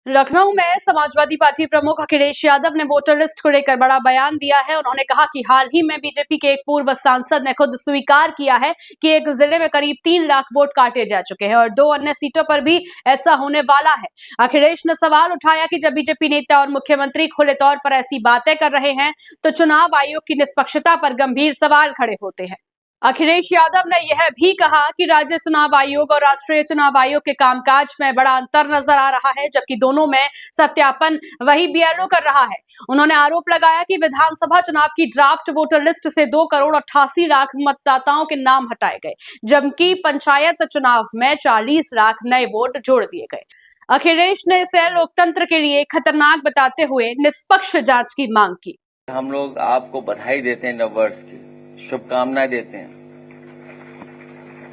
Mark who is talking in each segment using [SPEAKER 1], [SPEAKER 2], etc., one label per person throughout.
[SPEAKER 1] लखनऊ में समाजवादी पार्टी प्रमुख अखिलेश यादव ने वोटर लिस्ट को लेकर बड़ा बयान दिया है। उन्होंने कहा कि हाल ही में बीजेपी के एक पूर्व सांसद ने खुद स्वीकार किया है कि एक जिले में करीब 3 लाख वोट काटे जा चुके हैं और 2 अन्य सीटों पर भी ऐसा होने वाला है। अखिलेश ने सवाल उठाया कि जब बीजेपी नेता और मुख्यमंत्री खुले तौर पर ऐसी बातें कर रहे हैं तो चुनाव आयोग की निष्पक्षता पर गंभीर सवाल खड़े होते हैं। अखिलेश यादव ने यह भी कहा कि राज्य चुनाव आयोग और राष्ट्रीय चुनाव आयोग के कामकाज में बड़ा अंतर नजर आ रहा है, जबकि दोनों में सत्यापन वही बीएलओ कर रहा है। उन्होंने आरोप लगाया कि विधानसभा चुनाव की ड्राफ्ट वोटर लिस्ट से 2 करोड़ 88 लाख मतदाताओं के नाम हटाए गए, जबकि पंचायत चुनाव में 40 लाख नए वोट जोड़ दिए गए। अखिलेश ने इसे लोकतंत्र के लिए खतरनाक बताते हुए निष्पक्ष जांच की मांग की।
[SPEAKER 2] हम लोग आपको बधाई देते हैं, नववर्ष की शुभकामनाएं देते हैं।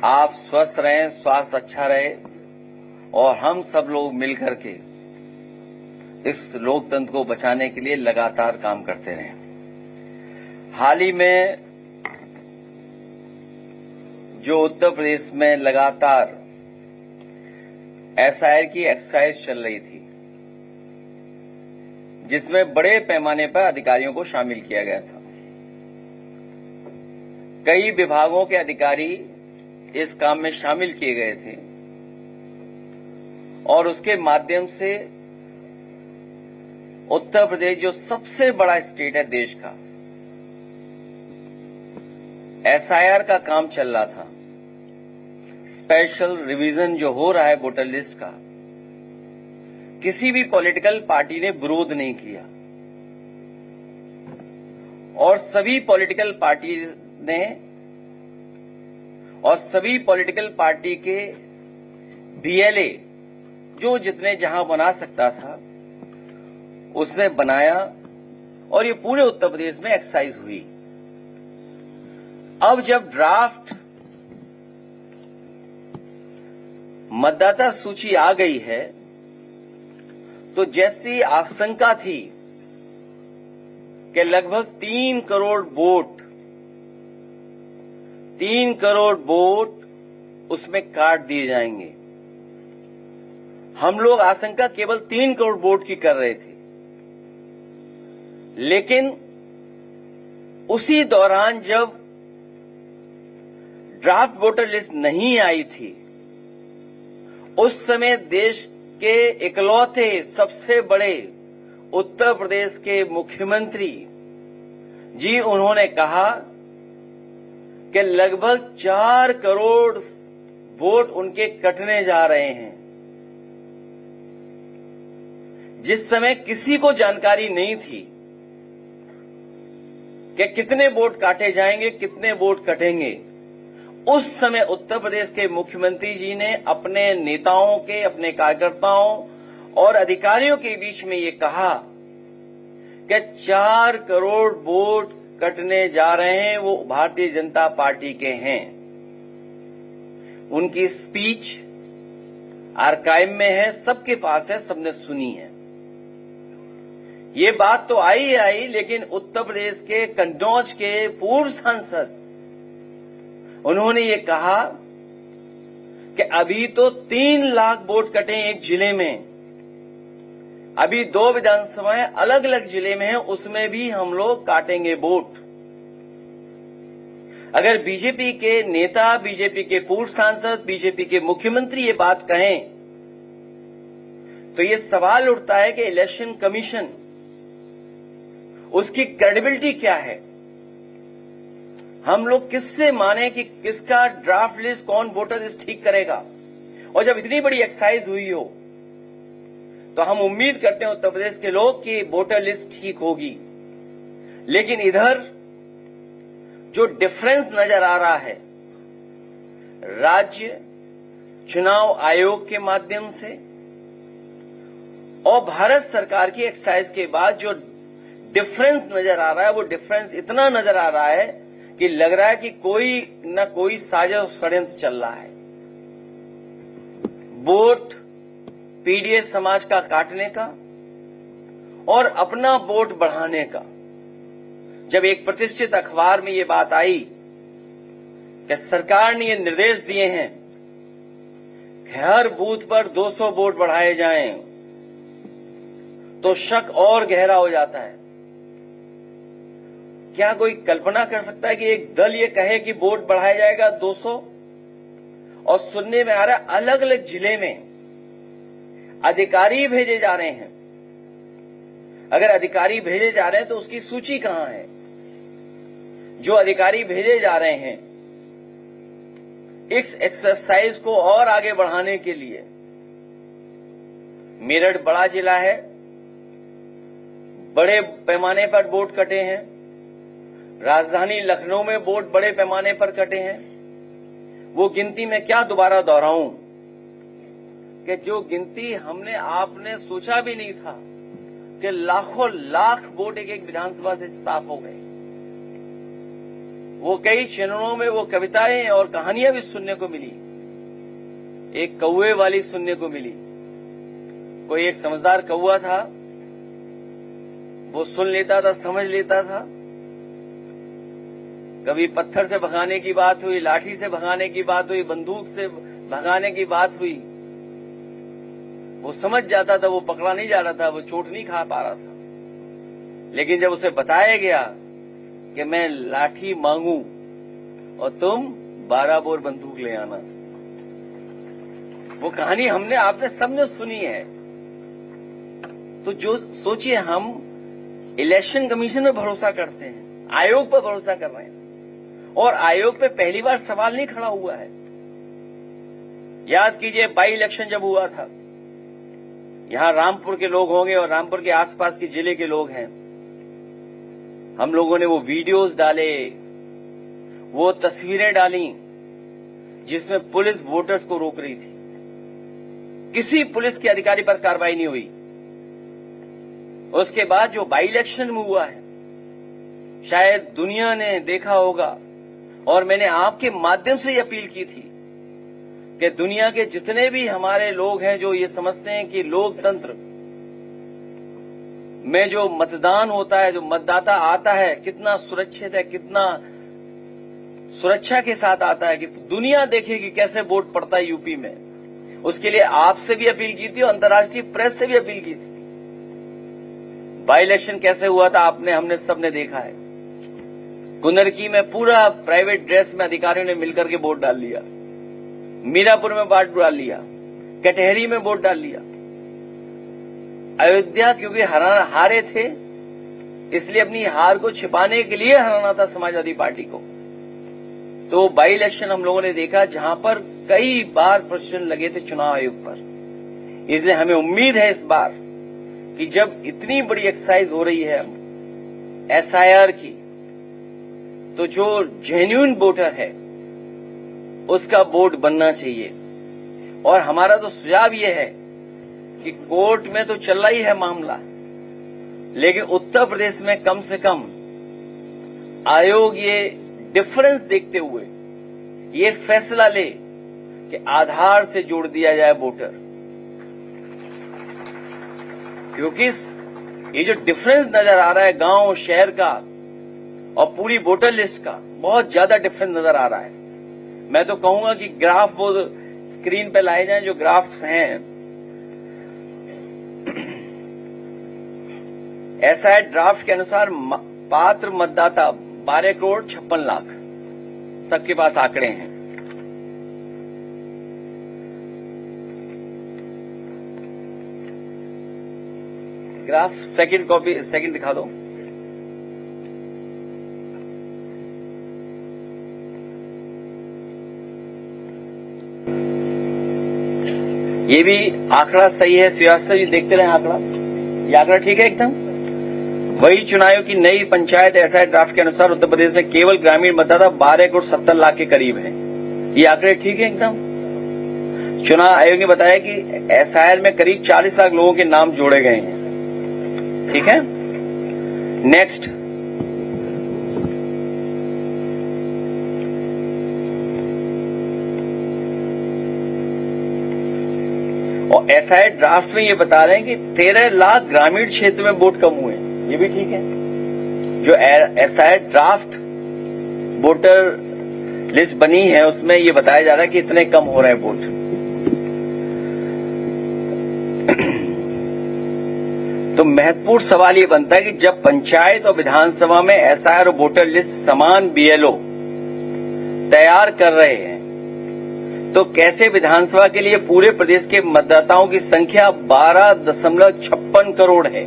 [SPEAKER 2] आप स्वस्थ रहें, स्वास्थ्य अच्छा रहे और हम सब लोग मिलकर के इस लोकतंत्र को बचाने के लिए लगातार काम करते रहें। हाल ही में जो उत्तर प्रदेश में लगातार एसआईआर की एक्सरसाइज चल रही थी, जिसमें बड़े पैमाने पर अधिकारियों को शामिल किया गया था। कई विभागों के अधिकारी इस काम में शामिल किए गए थे और उसके माध्यम से उत्तर प्रदेश, जो सबसे बड़ा स्टेट है देश का, एसआईआर का काम चल रहा था। स्पेशल रिवीजन जो हो रहा है वोटर लिस्ट का, किसी भी पॉलिटिकल पार्टी ने विरोध नहीं किया और सभी पॉलिटिकल पार्टी के बीएलए जो जितने जहां बना सकता था उसने बनाया और ये पूरे उत्तर प्रदेश में एक्सरसाइज हुई। अब जब ड्राफ्ट मतदाता सूची आ गई है तो जैसी आशंका थी कि लगभग 3 करोड़ वोट उसमें काट दिए जाएंगे। हम लोग आशंका केवल 3 करोड़ वोट की कर रहे थे, लेकिन उसी दौरान जब ड्राफ्ट वोटर लिस्ट नहीं आई थी, उस समय देश के इकलौते सबसे बड़े उत्तर प्रदेश के मुख्यमंत्री जी, उन्होंने कहा कि लगभग 4 करोड़ वोट उनके कटने जा रहे हैं, जिस समय किसी को जानकारी नहीं थी कि कितने वोट काटे जाएंगे, कितने वोट कटेंगे। उस समय उत्तर प्रदेश के मुख्यमंत्री जी ने अपने नेताओं के, अपने कार्यकर्ताओं और अधिकारियों के बीच में ये कहा कि 4 करोड़ वोट कटने जा रहे हैं, वो भारतीय जनता पार्टी के हैं। उनकी स्पीच आर्काइव में है, सबके पास है, सबने सुनी है। ये बात तो आई, लेकिन उत्तर प्रदेश के कन्नौज के पूर्व सांसद, उन्होंने ये कहा कि अभी तो 3 लाख वोट कटे एक जिले में, अभी 2 विधानसभाएं अलग अलग जिले में हैं, उसमें भी हम लोग काटेंगे वोट। अगर बीजेपी के नेता, बीजेपी के पूर्व सांसद, बीजेपी के मुख्यमंत्री ये बात कहें तो ये सवाल उठता है कि इलेक्शन कमीशन, उसकी क्रेडिबिलिटी क्या है? हम लोग किससे माने कि किसका ड्राफ्ट लिस्ट, कौन वोटर लिस्ट ठीक करेगा? और जब इतनी बड़ी एक्सरसाइज हुई हो तो हम उम्मीद करते हैं उत्तर प्रदेश के लोग कि वोटर लिस्ट ठीक होगी। लेकिन इधर जो डिफरेंस नजर आ रहा है राज्य चुनाव आयोग के माध्यम से और भारत सरकार की एक्सरसाइज के बाद जो डिफरेंस नजर आ रहा है, वो डिफरेंस इतना नजर आ रहा है कि लग रहा है कि कोई न कोई साजिश षड्यंत्र चल रहा है। वोट पीडीएस समाज का काटने का और अपना वोट बढ़ाने का। जब एक प्रतिष्ठित अखबार में ये बात आई कि सरकार ने ये निर्देश दिए हैं कि हर बूथ पर 200 वोट बढ़ाए जाएं, तो शक और गहरा हो जाता है। क्या कोई कल्पना कर सकता है कि एक दल ये कहे कि वोट बढ़ाया जाएगा 200, और सुनने में आ रहा है अलग अलग जिले में अधिकारी भेजे जा रहे हैं। अगर अधिकारी भेजे जा रहे हैं तो उसकी सूची कहां है? जो अधिकारी भेजे जा रहे हैं इस एक्सरसाइज को और आगे बढ़ाने के लिए, मेरठ बड़ा जिला है, बड़े पैमाने पर वोट कटे हैं। राजधानी लखनऊ में वोट बड़े पैमाने पर कटे हैं। वो गिनती में क्या दोबारा दोहराऊं कि जो गिनती हमने आपने सोचा भी नहीं था कि लाखों लाख वोट एक एक विधानसभा से साफ हो गए। वो कई चरणों में वो कविताएं और कहानियां भी सुनने को मिली। एक कौवे वाली सुनने को मिली। कोई एक समझदार कौवा था, वो सुन लेता था, समझ लेता था। कभी पत्थर से भगाने की बात हुई, लाठी से भगाने की बात हुई, बंदूक से भगाने की बात हुई, वो समझ जाता था। वो पकड़ा नहीं जा रहा था, वो चोट नहीं खा पा रहा था। लेकिन जब उसे बताया गया कि मैं लाठी मांगू और तुम 12 बोर बंदूक ले आना, वो कहानी हमने आपने सबने सुनी है। तो जो सोचिए, हम इलेक्शन कमीशन में भरोसा करते हैं, आयोग पर भरोसा कर रहे हैं, और आयोग पे पहली बार सवाल नहीं खड़ा हुआ है। याद कीजिए, बाई इलेक्शन जब हुआ था, यहां रामपुर के लोग होंगे और रामपुर के आसपास के जिले के लोग हैं, हम लोगों ने वो वीडियोस डाले, वो तस्वीरें डाली जिसमें पुलिस वोटर्स को रोक रही थी। किसी पुलिस के अधिकारी पर कार्रवाई नहीं हुई। उसके बाद जो बाई इलेक्शन में हुआ है, शायद दुनिया ने देखा होगा, और मैंने आपके माध्यम से ये अपील की थी कि दुनिया के जितने भी हमारे लोग हैं जो ये समझते हैं कि लोकतंत्र में जो मतदान होता है, जो मतदाता आता है, कितना सुरक्षित है, कितना सुरक्षा के साथ आता है, कि दुनिया देखे कि कैसे वोट पड़ता है यूपी में। उसके लिए आपसे भी अपील की थी और अंतर्राष्ट्रीय प्रेस से भी अपील की थी। बाई इलेक्शन कैसे हुआ था आपने, हमने सबने देखा है। कुंदरकी में पूरा प्राइवेट ड्रेस में अधिकारियों ने मिलकर के वोट डाल लिया, मीरापुर में वोट डाल लिया, कटहरी में वोट डाल लिया। अयोध्या क्योंकि हारे थे, इसलिए अपनी हार को छिपाने के लिए हराना था समाजवादी पार्टी को। तो बाई इलेक्शन हम लोगों ने देखा जहां पर कई बार प्रश्न लगे थे चुनाव आयोग पर। इसलिए हमें उम्मीद है इस बार कि जब इतनी बड़ी एक्सरसाइज हो रही है एसआईआर की, तो जो जेन्युइन वोटर है उसका वोट बनना चाहिए। और हमारा तो सुझाव ये है कि कोर्ट में तो चल रहा ही है मामला, लेकिन उत्तर प्रदेश में कम से कम आयोग ये डिफरेंस देखते हुए ये फैसला ले कि आधार से जोड़ दिया जाए वोटर। क्योंकि ये जो डिफरेंस नजर आ रहा है गांव शहर का और पूरी वोटर लिस्ट का, बहुत ज्यादा डिफरेंस नजर आ रहा है। मैं तो कहूंगा कि ग्राफ वो स्क्रीन पे लाए जाएं, जो ग्राफ्स हैं। एसआईआर ड्राफ्ट के अनुसार पात्र मतदाता 12 करोड़ 56 लाख, सबके पास आंकड़े हैं। ग्राफ सेकंड दिखा दो। ये भी आंकड़ा सही है, श्रीवास्तव जी देखते रहे आंकड़ा, ये आंकड़ा ठीक है एकदम। वही चुनाव आयोग की नई पंचायत एसआईआर ड्राफ्ट के अनुसार उत्तर प्रदेश में केवल ग्रामीण मतदाता 12 करोड़ 70 लाख के करीब है। ये आंकड़े ठीक है एकदम। चुनाव आयोग ने बताया कि एसआईआर में करीब 40 लाख लोगों के नाम जोड़े गए हैं। ठीक है, नेक्स्ट। और एसआईआर ड्राफ्ट में ये बता रहे हैं कि 13 लाख ग्रामीण क्षेत्र में वोट कम हुए, ये भी ठीक है। जो एसआईआर ड्राफ्ट वोटर लिस्ट बनी है उसमें ये बताया जा रहा है कि इतने कम हो रहे हैं वोट। तो महत्वपूर्ण सवाल ये बनता है कि जब पंचायत और विधानसभा में एसआईआर और वोटर लिस्ट समान बीएलओ तैयार कर रहे हैं, तो कैसे विधानसभा के लिए पूरे प्रदेश के मतदाताओं की संख्या 12.56 करोड़ है,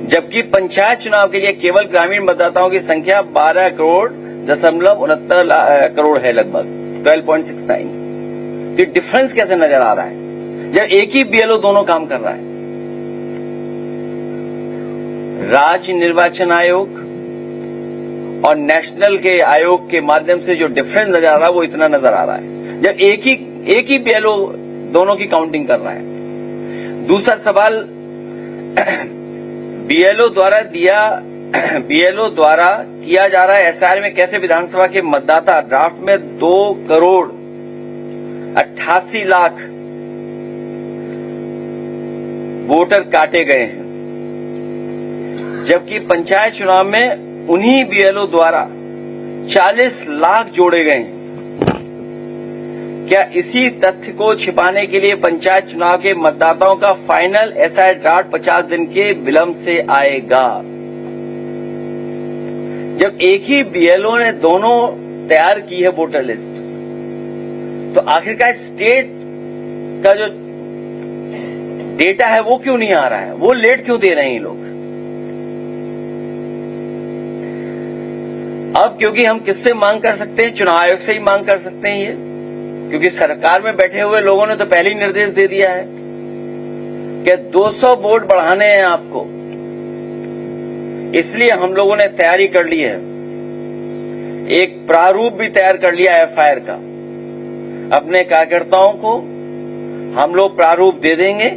[SPEAKER 2] जबकि पंचायत चुनाव के लिए केवल ग्रामीण मतदाताओं की संख्या 12.69 करोड़ है, लगभग 12.69। तो डिफरेंस कैसे नजर आ रहा है जब एक ही बीएलओ दोनों काम कर रहा है? राज्य निर्वाचन आयोग और नेशनल के आयोग के माध्यम से जो डिफरेंस नजर आ रहा है वो इतना नजर आ रहा है जब एक ही बीएलओ दोनों की काउंटिंग कर रहा है। दूसरा सवाल, बीएलओ द्वारा किया जा रहा है एसआईआर में कैसे विधानसभा के मतदाता ड्राफ्ट में 2,88,00,000 वोटर काटे गए हैं, जबकि पंचायत चुनाव में उन्हीं बीएलओ द्वारा 40 लाख जोड़े गए हैं। क्या इसी तथ्य को छिपाने के लिए पंचायत चुनाव के मतदाताओं का फाइनल एसआईआर ड्राफ्ट 50 दिन के विलंब से आएगा? जब एक ही बीएलओ ने दोनों तैयार की है वोटर लिस्ट, तो आखिरकार स्टेट का जो डेटा है वो क्यों नहीं आ रहा है? वो लेट क्यों दे रहे हैं ये लोग? अब क्योंकि हम किससे मांग कर सकते हैं? चुनाव आयोग से ही मांग कर सकते हैं ये, क्योंकि सरकार में बैठे हुए लोगों ने तो पहले ही निर्देश दे दिया है कि 200 वोट बढ़ाने हैं आपको। इसलिए हम लोगों ने तैयारी कर ली है, एक प्रारूप भी तैयार कर लिया एफआईआर का। अपने कार्यकर्ताओं को हम लोग प्रारूप दे देंगे,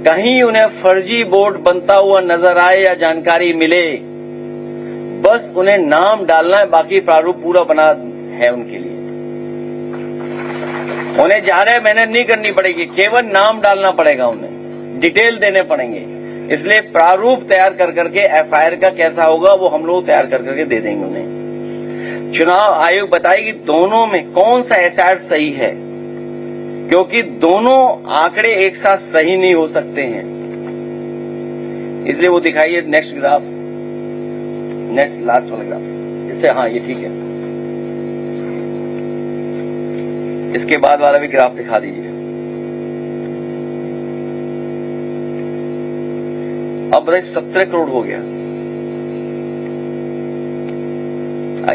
[SPEAKER 2] कहीं उन्हें फर्जी वोट बनता हुआ नजर आए या जानकारी मिले, बस उन्हें नाम डालना है, बाकी प्रारूप पूरा बना है उनके लिए। उन्हें ज्यादा मेहनत नहीं करनी पड़ेगी, केवल नाम डालना पड़ेगा, उन्हें डिटेल देने पड़ेंगे। इसलिए प्रारूप तैयार कर करके एफआईआर का कैसा होगा वो हम लोग तैयार कर करके दे देंगे उन्हें। चुनाव आयोग बताएगी दोनों में कौन सा एसआईआर सही है, क्योंकि दोनों आंकड़े एक साथ सही नहीं हो सकते हैं। इसलिए वो दिखाइए नेक्स्ट ग्राफ, नेक्स्ट लास्ट वाला ग्राफ। इससे हाँ, ये ठीक है। इसके बाद वाला भी ग्राफ दिखा दीजिए। अब बताइए 17 करोड़ हो गया।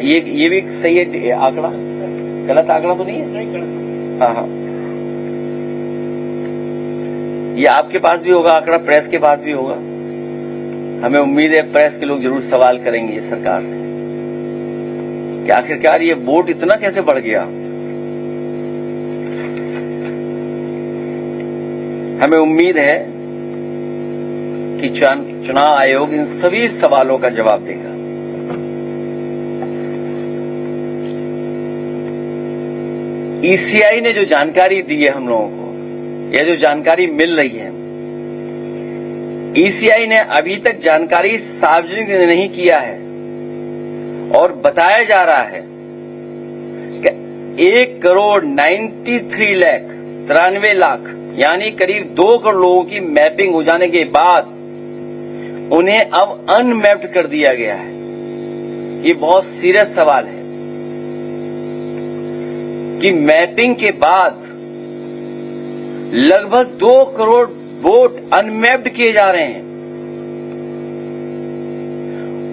[SPEAKER 2] ये भी सही है आंकड़ा? गलत आंकड़ा तो नहीं है? हाँ हाँ, ये आपके पास भी होगा आंकड़ा, प्रेस के पास भी होगा। हमें उम्मीद है प्रेस के लोग जरूर सवाल करेंगे सरकार से कि आखिरकार ये वोट इतना कैसे बढ़ गया। हमें उम्मीद है कि चुनाव आयोग इन सभी सवालों का जवाब देगा। ईसीआई ने जो जानकारी दी है हम लोगों को, या जो जानकारी मिल रही है, ईसीआई ने अभी तक जानकारी सार्वजनिक नहीं किया है और बताया जा रहा है कि 1,93,93,00,000 यानी करीब 2 करोड़ लोगों की मैपिंग हो जाने के बाद उन्हें अब अनमैप्ड कर दिया गया है। ये बहुत सीरियस सवाल है कि मैपिंग के बाद लगभग 2 करोड़ वोट अनमैप्ड किए जा रहे हैं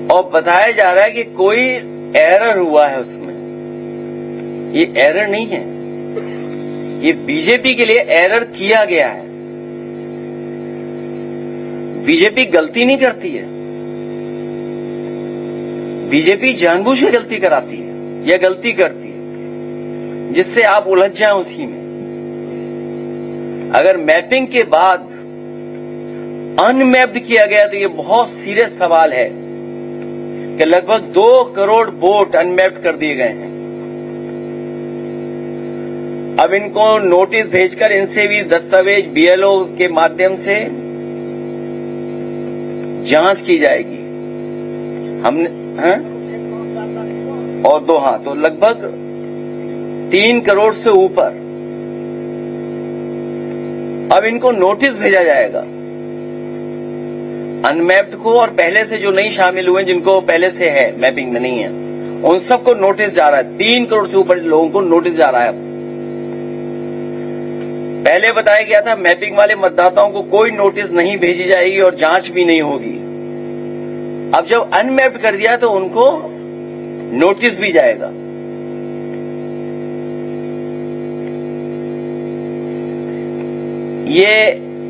[SPEAKER 2] और बताया जा रहा है कि कोई एरर हुआ है उसमें। ये एरर नहीं है, ये बीजेपी के लिए एरर किया गया है। बीजेपी गलती नहीं करती है, बीजेपी जानबूझ के गलती कराती है या गलती करती है जिससे आप उलझ जाएं उसी में। अगर मैपिंग के बाद अनमैप्ड किया गया तो ये बहुत सीरियस सवाल है कि लगभग 2 करोड़ वोट अनमैप्ड कर दिए गए हैं। अब इनको नोटिस भेजकर इनसे भी दस्तावेज बीएलओ के माध्यम से जांच की जाएगी। हमने और 2 हाँ, तो लगभग 3 करोड़ से ऊपर अब इनको नोटिस भेजा जाएगा अनमैप्ड को और पहले से जो नहीं शामिल हुए, जिनको पहले से है मैपिंग में नहीं है, उन सबको नोटिस जा रहा है। 3 करोड़ से ऊपर लोगों को नोटिस जा रहा है। पहले बताया गया था मैपिंग वाले मतदाताओं को कोई नोटिस नहीं भेजी जाएगी और जांच भी नहीं होगी। अब जब अनमैप्ड कर दिया तो उनको नोटिस भी जाएगा। ये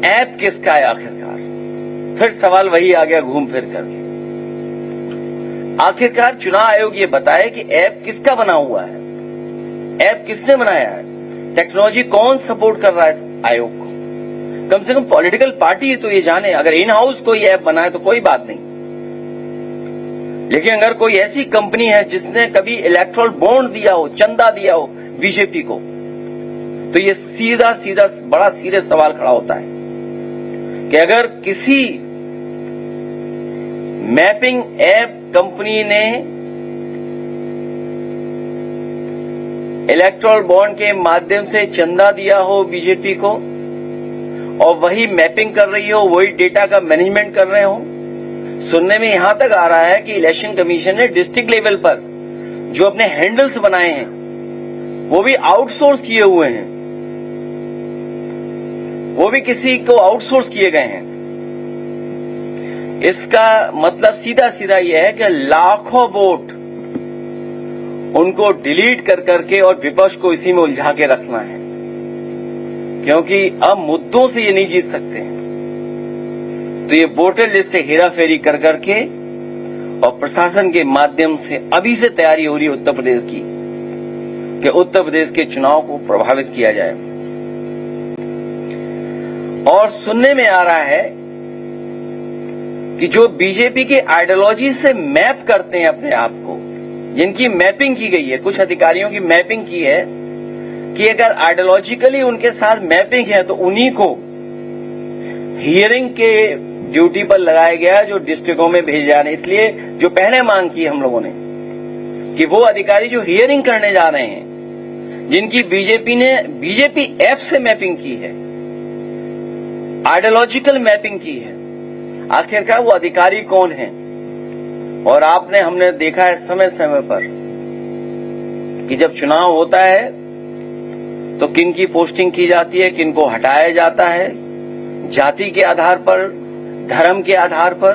[SPEAKER 2] ऐप किसका है आखिरकार? फिर सवाल वही आ गया घूम फिर कर। आखिरकार चुनाव आयोग ये बताए कि ऐप किसका बना हुआ है, ऐप किसने बनाया है, टेक्नोलॉजी कौन सपोर्ट कर रहा है आयोग को? कम से कम पॉलिटिकल पार्टी तो ये जाने। अगर इन हाउस कोई ऐप बनाए तो कोई बात नहीं, लेकिन अगर कोई ऐसी कंपनी है जिसने कभी इलेक्ट्रल बॉन्ड दिया हो, चंदा दिया हो बीजेपी को, तो ये सीधा सीधा बड़ा सीरियस सवाल खड़ा होता है कि अगर किसी मैपिंग ऐप कंपनी ने इलेक्ट्रल बॉन्ड के माध्यम से चंदा दिया हो बीजेपी को और वही मैपिंग कर रही हो, वही डेटा का मैनेजमेंट कर रहे हो। सुनने में यहां तक आ रहा है कि इलेक्शन कमीशन ने डिस्ट्रिक्ट लेवल पर जो अपने हैंडल्स बनाए हैं वो भी आउटसोर्स किए हुए हैं, वो भी किसी को आउटसोर्स किए गए हैं। इसका मतलब सीधा सीधा यह है कि लाखों वोट उनको डिलीट कर करके और विपक्ष को इसी में उलझा के रखना है, क्योंकि अब मुद्दों से ये नहीं जीत सकते हैं। तो ये वोटर लिस्ट से हेराफेरी कर करके और प्रशासन के माध्यम से अभी से तैयारी हो रही है उत्तर प्रदेश की कि उत्तर प्रदेश के चुनाव को प्रभावित किया जाए। और सुनने में आ रहा है कि जो बीजेपी के आइडियोलॉजी से मैप करते हैं अपने आप को, जिनकी मैपिंग की गई है, कुछ अधिकारियों की मैपिंग की है कि अगर आइडियोलॉजिकली उनके साथ मैपिंग है तो उन्हीं को हियरिंग के ड्यूटी पर लगाया गया जो डिस्ट्रिक्टों में भेजे जा रहे हैं। इसलिए जो पहले मांग की हम लोगों ने कि वो अधिकारी जो हियरिंग करने जा रहे हैं, जिनकी बीजेपी ऐप से मैपिंग की है, आइडियोलॉजिकल मैपिंग की है, आखिरकार वो अधिकारी कौन है? और हमने देखा है समय समय पर कि जब चुनाव होता है तो किन की पोस्टिंग की जाती है, किन को हटाया जाता है, जाति के आधार पर, धर्म के आधार पर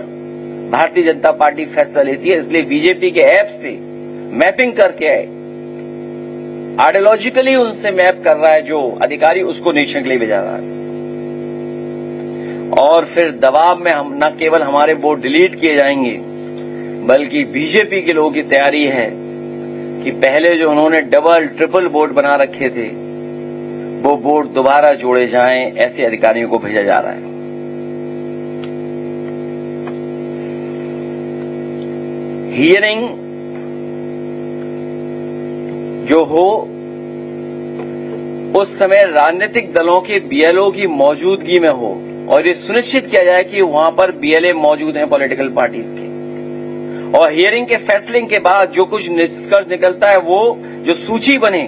[SPEAKER 2] भारतीय जनता पार्टी फैसला लेती है। इसलिए बीजेपी के ऐप से मैपिंग करके आइडियोलॉजिकली उनसे मैप कर रहा है जो अधिकारी, उसको निरीक्षण के लिए भेजा रहा है। और फिर दबाव में हम न केवल हमारे वोट डिलीट किए जाएंगे, बल्कि बीजेपी के लोगों की तैयारी है कि पहले जो उन्होंने डबल ट्रिपल वोट बना रखे थे वो वोट दोबारा जोड़े जाएं, ऐसे अधिकारियों को भेजा जा रहा है। हियरिंग जो हो उस समय राजनीतिक दलों के बीएलओ की मौजूदगी में हो और ये सुनिश्चित किया जाए कि वहां पर बीएलए मौजूद हैं पॉलिटिकल पार्टीज के। और हियरिंग के फैसले के बाद जो कुछ निष्कर्ष निकलता है वो जो सूची बने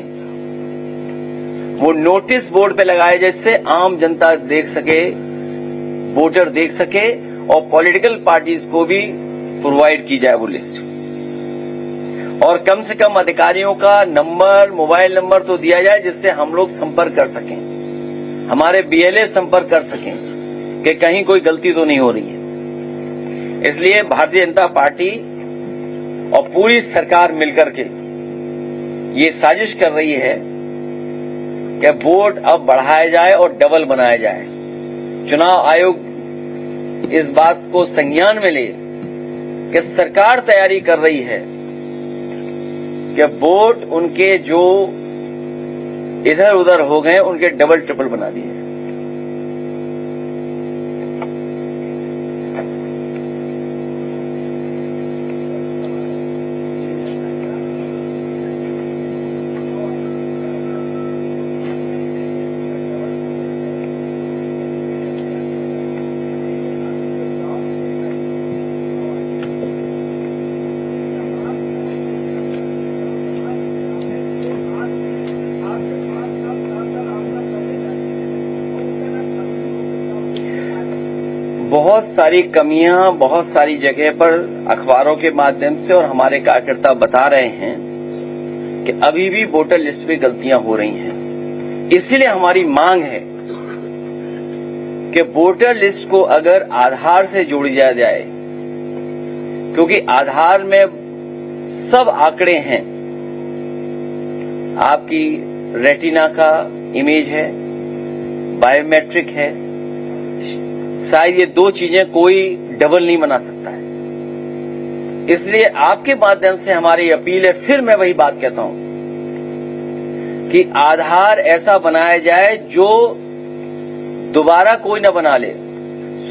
[SPEAKER 2] वो नोटिस बोर्ड पे लगाए, जिससे आम जनता देख सके, वोटर देख सके और पॉलिटिकल पार्टीज को भी प्रोवाइड की जाए वो लिस्ट। और कम से कम अधिकारियों का नंबर, मोबाइल नंबर तो दिया जाए जिससे हम लोग संपर्क कर सकें, हमारे बीएलए संपर्क कर सकें कि कहीं कोई गलती तो नहीं हो रही है। इसलिए भारतीय जनता पार्टी और पूरी सरकार मिलकर के ये साजिश कर रही है कि वोट अब बढ़ाया जाए और डबल बनाया जाए। चुनाव आयोग इस बात को संज्ञान में ले कि सरकार तैयारी कर रही है कि वोट उनके जो इधर उधर हो गए उनके डबल ट्रिपल बना दिए। बहुत सारी कमियां बहुत सारी जगह पर अखबारों के माध्यम से और हमारे कार्यकर्ता बता रहे हैं कि अभी भी वोटर लिस्ट पे गलतियां हो रही हैं। इसलिए हमारी मांग है कि वोटर लिस्ट को अगर आधार से जोड़ी जाए, क्योंकि आधार में सब आंकड़े हैं, आपकी रेटिना का इमेज है, बायोमेट्रिक है, शायद ये दो चीजें कोई डबल नहीं बना सकता है। इसलिए आपके माध्यम से हमारी अपील है, फिर मैं वही बात कहता हूं कि आधार ऐसा बनाया जाए जो दोबारा कोई न बना ले।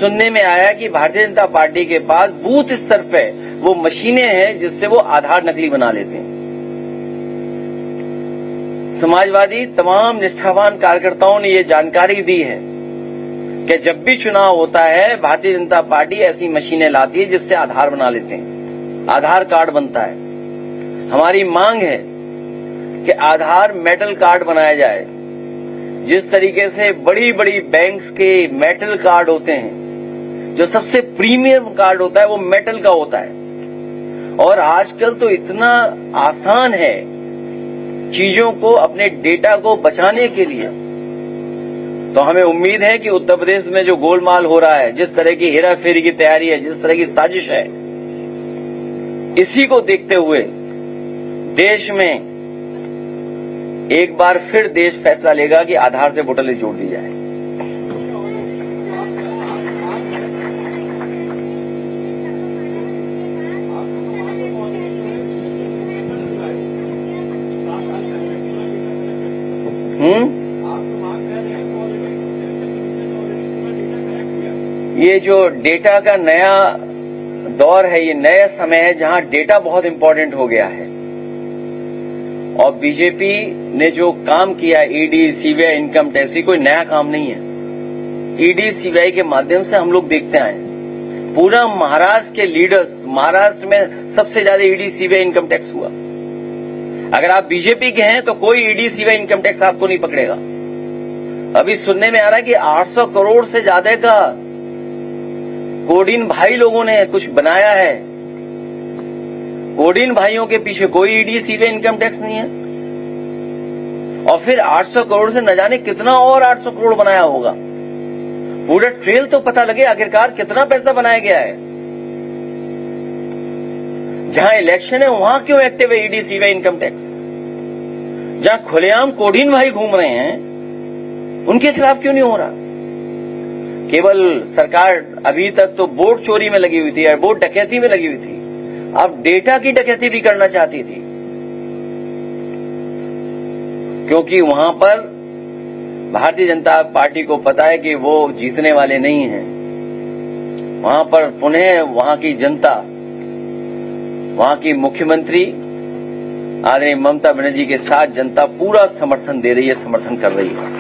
[SPEAKER 2] सुनने में आया कि भारतीय जनता पार्टी के पास बूथ स्तर पे वो मशीनें हैं जिससे वो आधार नकली बना लेते हैं। समाजवादी तमाम निष्ठावान कार्यकर्ताओं ने ये जानकारी दी है कि जब भी चुनाव होता है भारतीय जनता पार्टी ऐसी मशीनें लाती है जिससे आधार बना लेते हैं, आधार कार्ड बनता है। हमारी मांग है कि आधार मेटल कार्ड बनाया जाए। जिस तरीके से बड़ी बड़ी बैंक्स के मेटल कार्ड होते हैं, जो सबसे प्रीमियम कार्ड होता है वो मेटल का होता है। और आजकल तो इतना आसान है चीजों को, अपने डेटा को बचाने के लिए। तो हमें उम्मीद है कि उत्तर प्रदेश में जो गोलमाल हो रहा है, जिस तरह की हेराफेरी की तैयारी है, जिस तरह की साजिश है, इसी को देखते हुए देश में एक बार फिर देश फैसला लेगा कि आधार से वोटर लिस्ट जोड़ दी जाए। ये जो डेटा का नया दौर है, ये नया समय है जहां डेटा बहुत इंपॉर्टेंट हो गया है। और बीजेपी ने जो काम किया, ईडी, सीबीआई, इनकम टैक्स, ये कोई नया काम नहीं है। ईडी, सीबीआई के माध्यम से हम लोग देखते आए, पूरा महाराष्ट्र के लीडर्स, महाराष्ट्र में सबसे ज्यादा ईडी, सीबीआई, इनकम टैक्स हुआ। अगर आप बीजेपी के हैं तो कोई ईडी, सीबीआई, इनकम टैक्स आपको नहीं पकड़ेगा। अभी सुनने में आ रहा है कि 800 करोड़ से ज्यादा का कोडिन भाई लोगों ने कुछ बनाया है। कोडिन भाइयों के पीछे कोई ईडी, सीबीआई, इनकम टैक्स नहीं है। और फिर 800 करोड़ से न जाने कितना और 800 करोड़ बनाया होगा। पूरा ट्रेल तो पता लगे आखिरकार कितना पैसा बनाया गया है। जहां इलेक्शन है वहां क्यों एक्टिव है ईडी, सीबीआई, इनकम टैक्स? जहां खुलेआम कोडिन भाई घूम रहे हैं उनके खिलाफ क्यों नहीं हो रहा? केवल सरकार अभी तक तो वोट चोरी में लगी हुई थी, वोट डकैती में लगी हुई थी, अब डेटा की डकैती भी करना चाहती थी। क्योंकि वहां पर भारतीय जनता पार्टी को पता है कि वो जीतने वाले नहीं हैं। वहां पर पुनः वहां की जनता, वहां की मुख्यमंत्री आदरणीय ममता बनर्जी के साथ जनता पूरा समर्थन दे रही है, समर्थन कर रही है।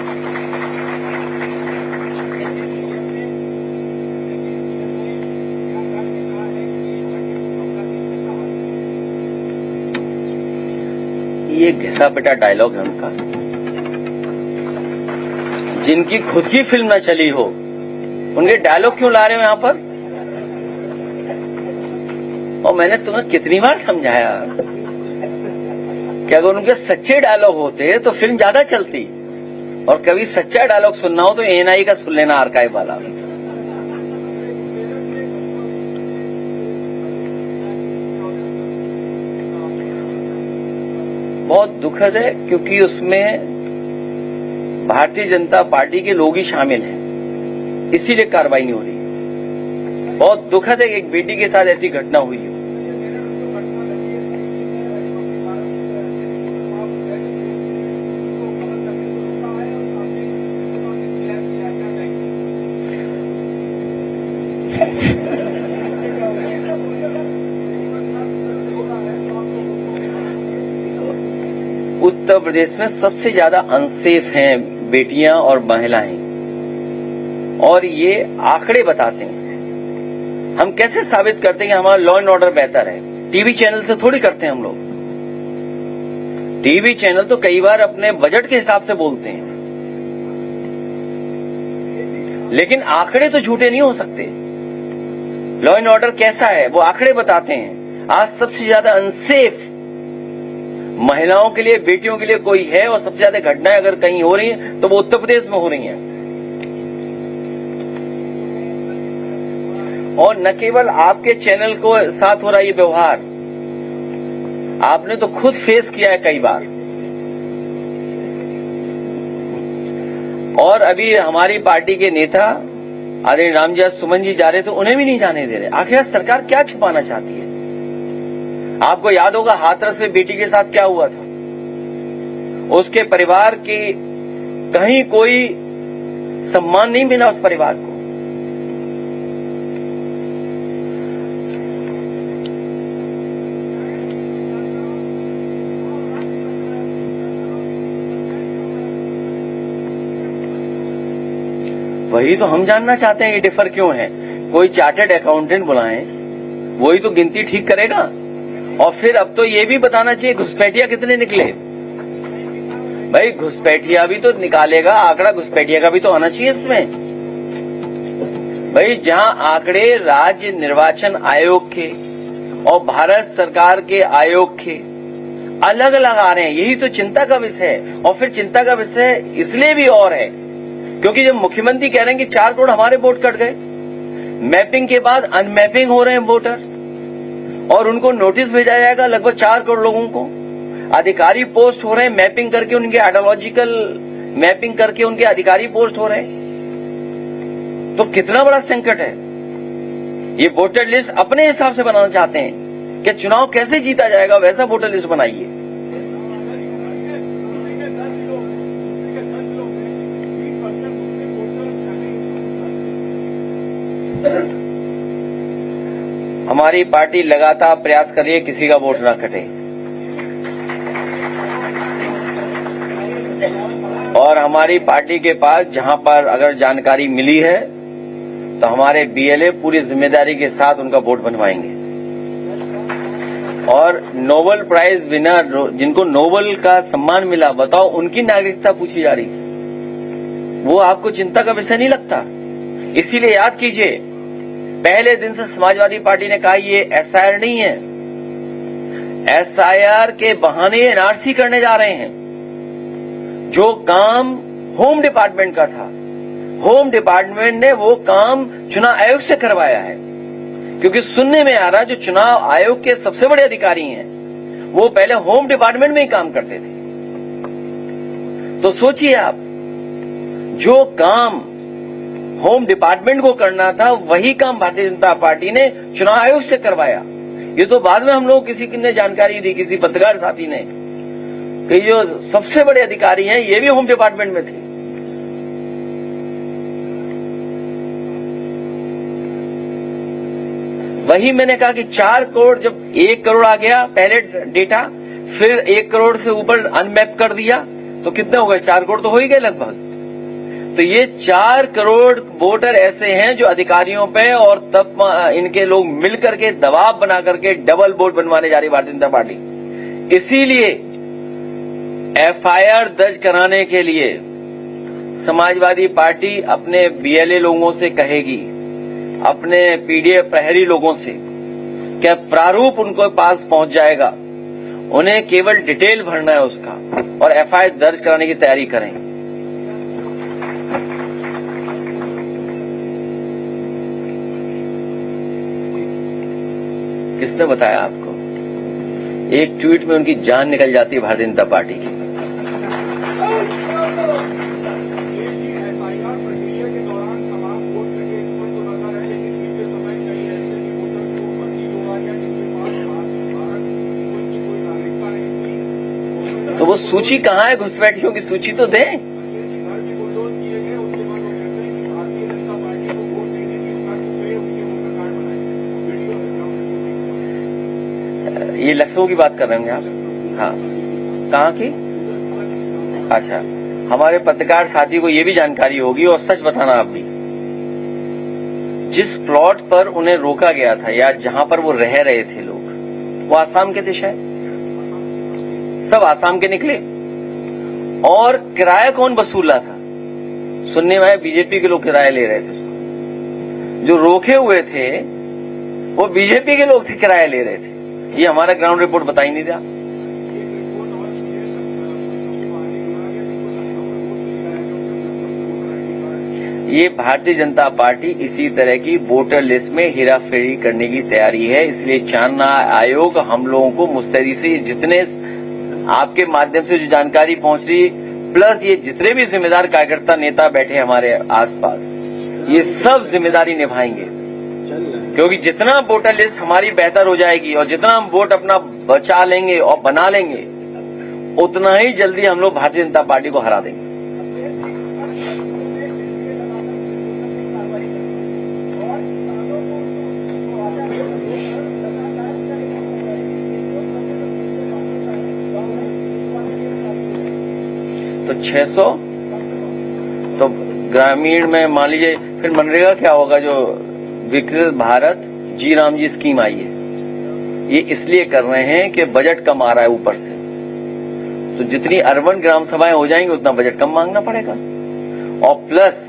[SPEAKER 2] ये घिसा पिटा डायलॉग है उनका। जिनकी खुद की फिल्म न चली हो उनके डायलॉग क्यों ला रहे हो यहां पर? और मैंने तुम्हें कितनी बार समझाया कि अगर उनके सच्चे डायलॉग होते तो फिल्म ज्यादा चलती। और कभी सच्चा डायलॉग सुनना हो तो एएनआई का सुन लेना, आर्काइव वाला। बहुत दुखद है क्योंकि उसमें भारतीय जनता पार्टी के लोग ही शामिल हैं, इसीलिए कार्रवाई नहीं हो रही है। बहुत दुखद है कि एक बेटी के साथ ऐसी घटना हुई है। उत्तर प्रदेश में सबसे ज्यादा अनसेफ हैं बेटियां और महिलाएं, और ये आंकड़े बताते हैं। हम कैसे साबित करते हैं कि हमारा लॉ एंड ऑर्डर बेहतर है? टीवी चैनल से थोड़ी करते हैं हम लोग। टीवी चैनल तो कई बार अपने बजट के हिसाब से बोलते हैं, लेकिन आंकड़े तो झूठे नहीं हो सकते। लॉ एंड ऑर्डर कैसा है वो आंकड़े बताते हैं। आज सबसे ज्यादा अनसेफ महिलाओं के लिए, बेटियों के लिए कोई है, और सबसे ज्यादा घटनाएं अगर कहीं हो रही हैं तो वो उत्तर प्रदेश में हो रही हैं। और न केवल आपके चैनल को साथ हो रहा ये व्यवहार, आपने तो खुद फेस किया है कई बार। और अभी हमारी पार्टी के नेता आदरणीय रामजय सुमन जी जा रहे थे, उन्हें भी नहीं जाने दे रहे। आखिर सरकार क्या छिपाना चाहती है? आपको याद होगा हाथरस में बेटी के साथ क्या हुआ था। उसके परिवार की कहीं कोई सम्मान नहीं मिला उस परिवार को। वही तो हम जानना चाहते हैं, ये डिफर क्यों है। कोई चार्टर्ड अकाउंटेंट बुलाएं, वही तो गिनती ठीक करेगा। और फिर अब तो ये भी बताना चाहिए घुसपैठिया कितने निकले। भाई घुसपैठिया भी तो निकालेगा आंकड़ा, घुसपैठिया का भी तो आना चाहिए इसमें। भाई जहां आंकड़े राज्य निर्वाचन आयोग के और भारत सरकार के आयोग के अलग अलग आ रहे हैं, यही तो चिंता का विषय है। और फिर चिंता का विषय इसलिए भी और है क्योंकि जब मुख्यमंत्री कह रहे हैं कि 4 करोड़ हमारे वोट कट गए, मैपिंग के बाद अनमैपिंग हो रहे हैं वोटर, और उनको नोटिस भेजा जाएगा लगभग 4 करोड़ लोगों को। अधिकारी पोस्ट हो रहे हैं, मैपिंग करके उनके आइडियोलॉजिकल मैपिंग करके उनके अधिकारी पोस्ट हो रहे हैं। तो कितना बड़ा संकट है। ये वोटर लिस्ट अपने हिसाब से बनाना चाहते हैं कि चुनाव कैसे जीता जाएगा, वैसा वोटर लिस्ट बनाइए। हमारी पार्टी लगातार प्रयास कर रही है किसी का वोट ना कटे। और हमारी पार्टी के पास जहां पर अगर जानकारी मिली है तो हमारे बीएलए पूरी जिम्मेदारी के साथ उनका वोट बनवाएंगे। और नोबेल प्राइज विनर जिनको नोबेल का सम्मान मिला, बताओ उनकी नागरिकता पूछी जा रही थी। वो आपको चिंता का विषय नहीं लगता? इसीलिए याद कीजिए, पहले दिन से समाजवादी पार्टी ने कहा ये एसआईआर नहीं है, एसआईआर के बहाने एनआरसी करने जा रहे हैं। जो काम होम डिपार्टमेंट का था, होम डिपार्टमेंट ने वो काम चुनाव आयोग से करवाया है। क्योंकि सुनने में आ रहा है जो चुनाव आयोग के सबसे बड़े अधिकारी हैं वो पहले होम डिपार्टमेंट में ही काम करते थे। तो सोचिए आप, जो काम होम डिपार्टमेंट को करना था वही काम भारतीय जनता पार्टी ने चुनाव आयोग से करवाया। ये तो बाद में हम लोग किसी ने जानकारी दी, किसी पत्रकार साथी ने, कि जो सबसे बड़े अधिकारी हैं ये भी होम डिपार्टमेंट में थे। वही मैंने कहा कि 4 करोड़, जब 1 करोड़ आ गया पहले डेटा, फिर 1 करोड़ से ऊपर अनमैप कर दिया तो कितने हो गए? 4 करोड़ तो हो ही गए लगभग। तो ये 4 करोड़ वोटर ऐसे हैं जो अधिकारियों पे और तब इनके लोग मिलकर के दबाव बना करके डबल वोट बनवाने जा रही भारतीय जनता पार्टी। इसीलिए एफआईआर दर्ज कराने के लिए समाजवादी पार्टी अपने बीएलए लोगों से कहेगी, अपने पीडीएफ प्रहरी लोगों से, क्या प्रारूप उनको पास पहुंच जाएगा, उन्हें केवल डिटेल भरना है उसका और एफआईआर दर्ज कराने की तैयारी करें। किसने बताया आपको? एक ट्वीट में उनकी जान निकल जाती है भारतीय जनता पार्टी की। तो वो सूची कहाँ है? घुसपैठियों की सूची तो दें। ये लखनऊ की बात कर रहे होंगे आप? हाँ, कहाँ की? अच्छा, हमारे पत्रकार साथी को ये भी जानकारी होगी, और सच बताना आप भी। जिस प्लॉट पर उन्हें रोका गया था या जहां पर वो रह रहे थे लोग, वो आसाम के थे शायद, सब आसाम के निकले। और किराया कौन वसूल रहा था? सुनने में आया बीजेपी के लोग किराया ले रहे थे। जो रोके हुए थे वो बीजेपी के लोग थे, किराया ले रहे थे। ये हमारा ग्राउंड रिपोर्ट बता ही नहीं रहा। ये भारतीय जनता पार्टी इसी तरह की वोटर लिस्ट में हेराफेरी करने की तैयारी है। इसलिए चुनाव आयोग हम लोगों को मुस्तैदी से जितने आपके माध्यम से जो जानकारी पहुंच रही, प्लस ये जितने भी जिम्मेदार कार्यकर्ता नेता बैठे हमारे आसपास, ये सब जिम्मेदारी निभाएंगे। क्योंकि जितना वोटर लिस्ट हमारी बेहतर हो जाएगी और जितना हम वोट अपना बचा लेंगे और बना लेंगे, उतना ही जल्दी हम लोग भारतीय जनता पार्टी को हरा देंगे। तो 600 तो ग्रामीण में मान लीजिए, फिर मनरेगा क्या होगा? जो विकसित भारत जी राम जी स्कीम आई है, ये इसलिए कर रहे हैं कि बजट कम आ रहा है ऊपर से, तो जितनी अर्बन ग्राम सभाएं हो जाएंगी उतना बजट कम मांगना पड़ेगा। और प्लस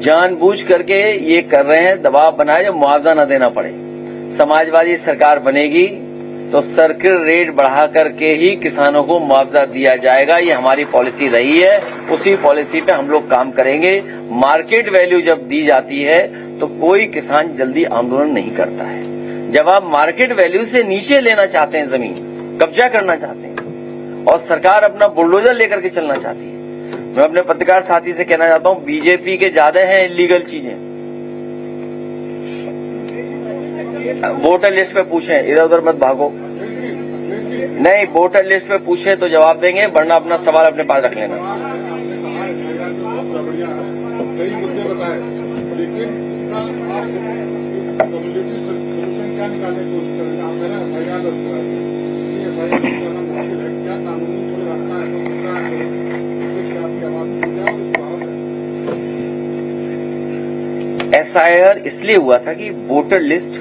[SPEAKER 2] जानबूझ करके ये कर रहे हैं, दबाव बनाए जो मुआवजा न देना पड़े। समाजवादी सरकार बनेगी तो सर्किल रेट बढ़ा करके ही किसानों को मुआवजा दिया जाएगा। ये हमारी पॉलिसी रही है, उसी पॉलिसी पे हम लोग काम करेंगे। मार्केट वैल्यू जब दी जाती है तो कोई किसान जल्दी आंदोलन नहीं करता है। जब आप मार्केट वैल्यू से नीचे लेना चाहते हैं, जमीन कब्जा करना चाहते हैं और सरकार अपना बुलडोजर लेकर के चलना चाहती है, मैं अपने पत्रकार साथी से कहना चाहता हूं, बीजेपी के ज्यादा हैं इलीगल चीजें। वोटर लिस्ट पे पूछें, इधर उधर मत भागो। नहीं, वोटर लिस्ट पे पूछे तो जवाब देंगे, वरना अपना सवाल अपने पास रख लेना।
[SPEAKER 3] कई मुद्दे बताए, लेकिन कम्युनिटी सोल्यूशन क्या निकालने की कोशिश करेंगे? आप मेरा FIR दर्ज करा ये FIR करना मुश्किल है, क्या कानूनी कोई रास्ता है तो पता है जिससे कि आपकी आवाज सुन जाए और
[SPEAKER 2] SIR इसलिए हुआ था कि वोटर लिस्ट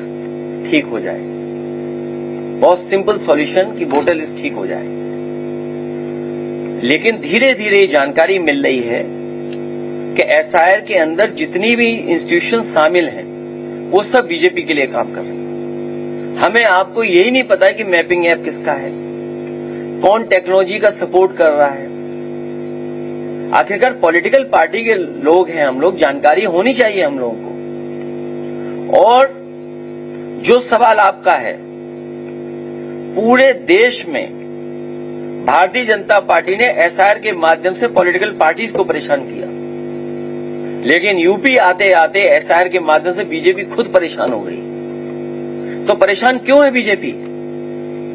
[SPEAKER 2] ठीक हो जाए। बहुत सिंपल सॉल्यूशन कि वोटर लिस्ट ठीक हो जाए। लेकिन धीरे धीरे जानकारी मिल रही है कि SIR के अंदर जितनी भी इंस्टीट्यूशन शामिल हैं वो सब बीजेपी के लिए काम कर रहे हैं। हमें आपको यही नहीं पता है कि मैपिंग ऐप किसका है, कौन टेक्नोलॉजी का सपोर्ट कर रहा है। आखिरकार पॉलिटिकल पार्टी के लोग हैं हम लोग, जानकारी होनी चाहिए हम लोगों को। और जो सवाल आपका है, पूरे देश में भारतीय जनता पार्टी ने SIR के माध्यम से पॉलिटिकल पार्टीज को परेशान किया, लेकिन यूपी आते आते SIR के माध्यम से बीजेपी खुद परेशान हो गई। तो परेशान क्यों है बीजेपी?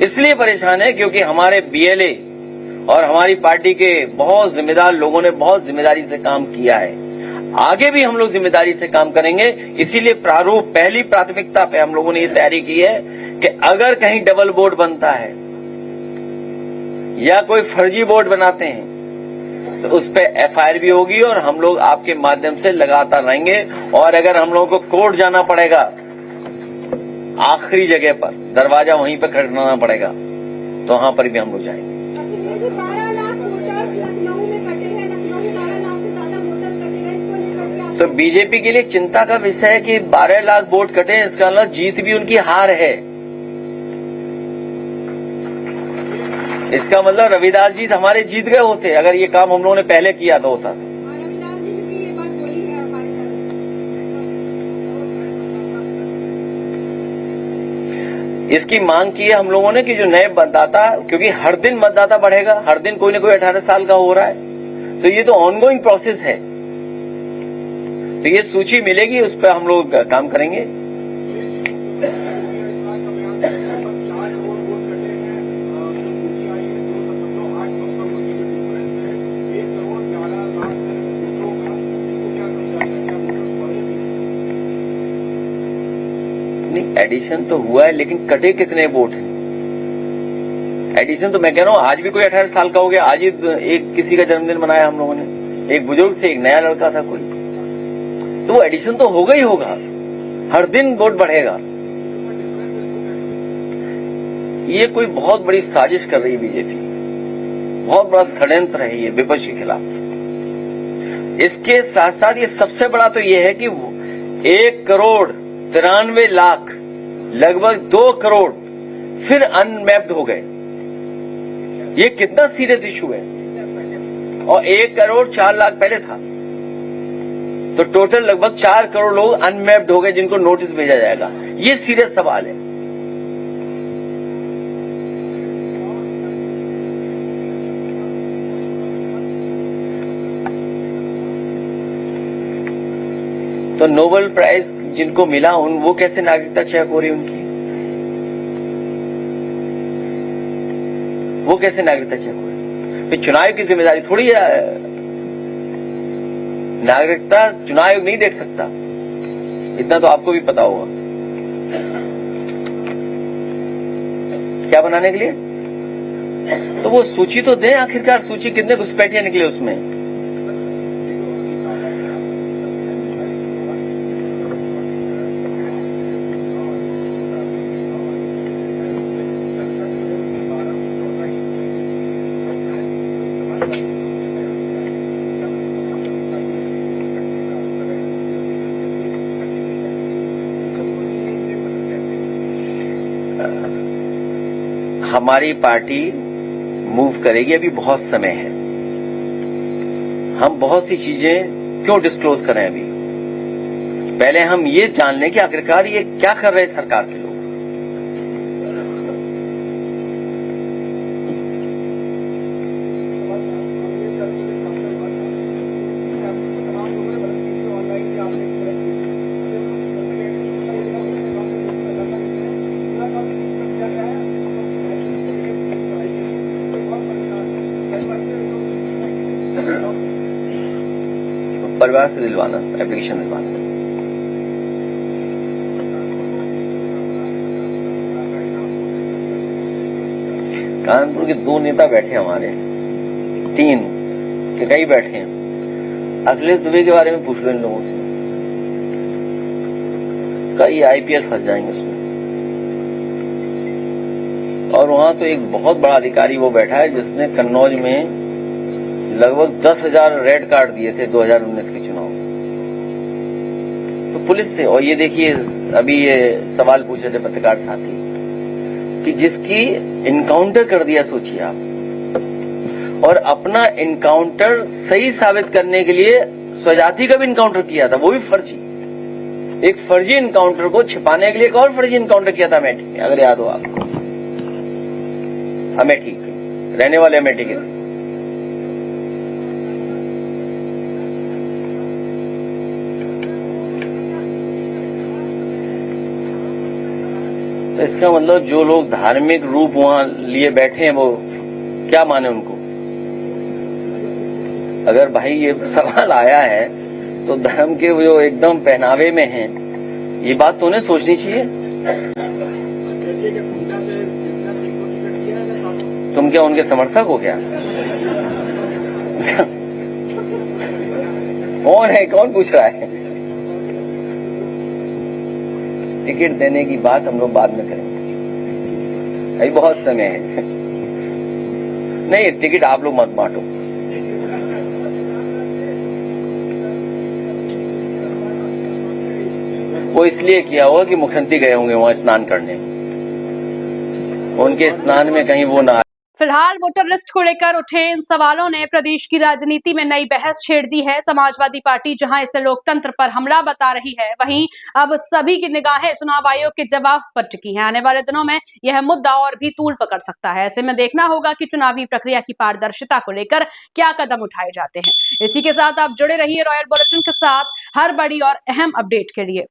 [SPEAKER 2] इसलिए परेशान है क्योंकि हमारे BLA और हमारी पार्टी के बहुत जिम्मेदार लोगों ने बहुत जिम्मेदारी से काम किया है। आगे भी हम लोग जिम्मेदारी से काम करेंगे। इसीलिए प्रारूप पहली प्राथमिकता पे हम लोगों ने ये तैयारी की है कि अगर कहीं डबल बोर्ड बनता है या कोई फर्जी बोर्ड बनाते हैं तो उस पर FIR भी होगी और हम लोग आपके माध्यम से लगातार रहेंगे। और अगर हम लोगों को कोर्ट जाना पड़ेगा, आखिरी जगह पर दरवाजा वहीं पर खड़काना पड़ेगा, तो वहां पर भी हम लोग जाएंगे।
[SPEAKER 4] 12 लाख वोटर्स लखनऊ में कटे हैं, लखनऊ में 12 लाख से ज्यादा वोटर्स कटे हैं, इसको लेकर के
[SPEAKER 2] तो बीजेपी के लिए चिंता का विषय है कि 12 लाख वोट कटे हैं, इसका मतलब जीत भी उनकी हार है। इसका मतलब रविदास जी हमारे जीत गए होते अगर ये काम हम लोगों ने पहले किया तो होता।
[SPEAKER 4] रविदास जी ने भी ये बात बोली है हमारे साथ।
[SPEAKER 2] इसकी मांग की है हम लोगों ने कि जो नए मतदाता, क्योंकि हर दिन मतदाता बढ़ेगा, हर दिन कोई न कोई 18 साल का हो रहा है, तो ये तो ऑनगोइंग प्रोसेस है। तो ये सूची मिलेगी, उस पर हम लोग काम करेंगे। एडिशन तो हुआ है, लेकिन कटे कितने वोट हैं? एडिशन तो मैं कह रहा हूं, आज भी कोई 18 साल का हो गया। आज ही एक किसी का जन्मदिन मनाया हम लोगों ने, एक बुजुर्ग थे, एक नया लड़का था कोई, तो वो एडिशन तो होगा ही होगा। हर दिन वोट बढ़ेगा। ये कोई बहुत बड़ी साजिश कर रही है बीजेपी, बहुत बड़ा षड्यंत्र है ये विपक्ष के खिलाफ। इसके साथ साथ ये सबसे बड़ा तो ये है कि 1,93,00,000 लगभग 2 करोड़ फिर अनमैप्ड हो गए। ये कितना सीरियस इशू है। और 1,04,00,000 पहले था, तो टोटल लगभग 4 करोड़ लोग अनमैप्ड हो गए जिनको नोटिस भेजा जाएगा। ये सीरियस सवाल है। तो नोबेल प्राइज जिनको मिला वो कैसे नागरिकता चेक हो रही उनकी, वो कैसे नागरिकता चेक हो रही। फिर चुनाव की जिम्मेदारी थोड़ी है, नागरिकता चुनाव आयोग नहीं देख सकता, इतना तो आपको भी पता होगा। क्या बनाने के लिए, तो वो सूची तो दें आखिरकार। सूची कितने घुसपैठिया निकले उसमें। हमारी पार्टी मूव करेगी, अभी बहुत समय है। हम बहुत सी चीजें क्यों डिस्क्लोज करें अभी, पहले हम ये जान लें कि आखिरकार ये क्या कर रहे हैं सरकार के लोग। परिवार से दिलवाना, एप्लीकेशन दिलवाना। कानपुर के 2 नेता बैठे हमारे, 3 के कई बैठे हैं। अखिलेश दुबे के बारे में पूछ लो इन लोगों से, कई आईपीएस फंस जाएंगे उसमें। और वहां तो एक बहुत बड़ा अधिकारी वो बैठा है जिसने कन्नौज में लगभग 10,000 रेड कार्ड दिए थे 2019 के चुनाव में, तो पुलिस से। और ये देखिए, अभी ये सवाल पूछ रहे थे पत्रकार साथी कि जिसकी इनकाउंटर कर दिया, सोचिए आप। और अपना इनकाउंटर सही साबित करने के लिए स्वजाति का भी इनकाउंटर किया था, वो भी फर्जी। एक फर्जी इनकाउंटर को छिपाने के लिए एक और फर्जी इनकाउंटर किया था अमेठी में, अगर याद हो आपको। अमेठी के रहने वाले अमेठी के थे। तो इसका मतलब जो लोग धार्मिक रूप वहां लिए बैठे हैं वो क्या माने उनको। अगर भाई ये सवाल आया है तो धर्म के जो एकदम पहनावे में हैं, ये बात तो उन्हें सोचनी चाहिए। तुम क्या उनके समर्थक हो क्या? कौन है, कौन पूछ रहा है? टिकट देने की बात हम लोग बाद में करेंगे, अभी बहुत समय है। नहीं, टिकट आप लोग मत बांटो। वो इसलिए किया होगा कि मुख्यमंत्री गए होंगे वहां स्नान करने, उनके स्नान में कहीं वो ना।
[SPEAKER 1] फिलहाल वोटर लिस्ट को लेकर उठे इन सवालों ने प्रदेश की राजनीति में नई बहस छेड़ दी है। समाजवादी पार्टी जहां इसे लोकतंत्र पर हमला बता रही है, वहीं अब सभी की निगाहें चुनाव आयोग के जवाब पर टिकी हैं। आने वाले दिनों में यह मुद्दा और भी तूल पकड़ सकता है। ऐसे में देखना होगा कि चुनावी प्रक्रिया की पारदर्शिता को लेकर क्या कदम उठाए जाते हैं। इसी के साथ आप जुड़े रहिए रॉयल बुलेटिन के साथ हर बड़ी और अहम अपडेट के लिए।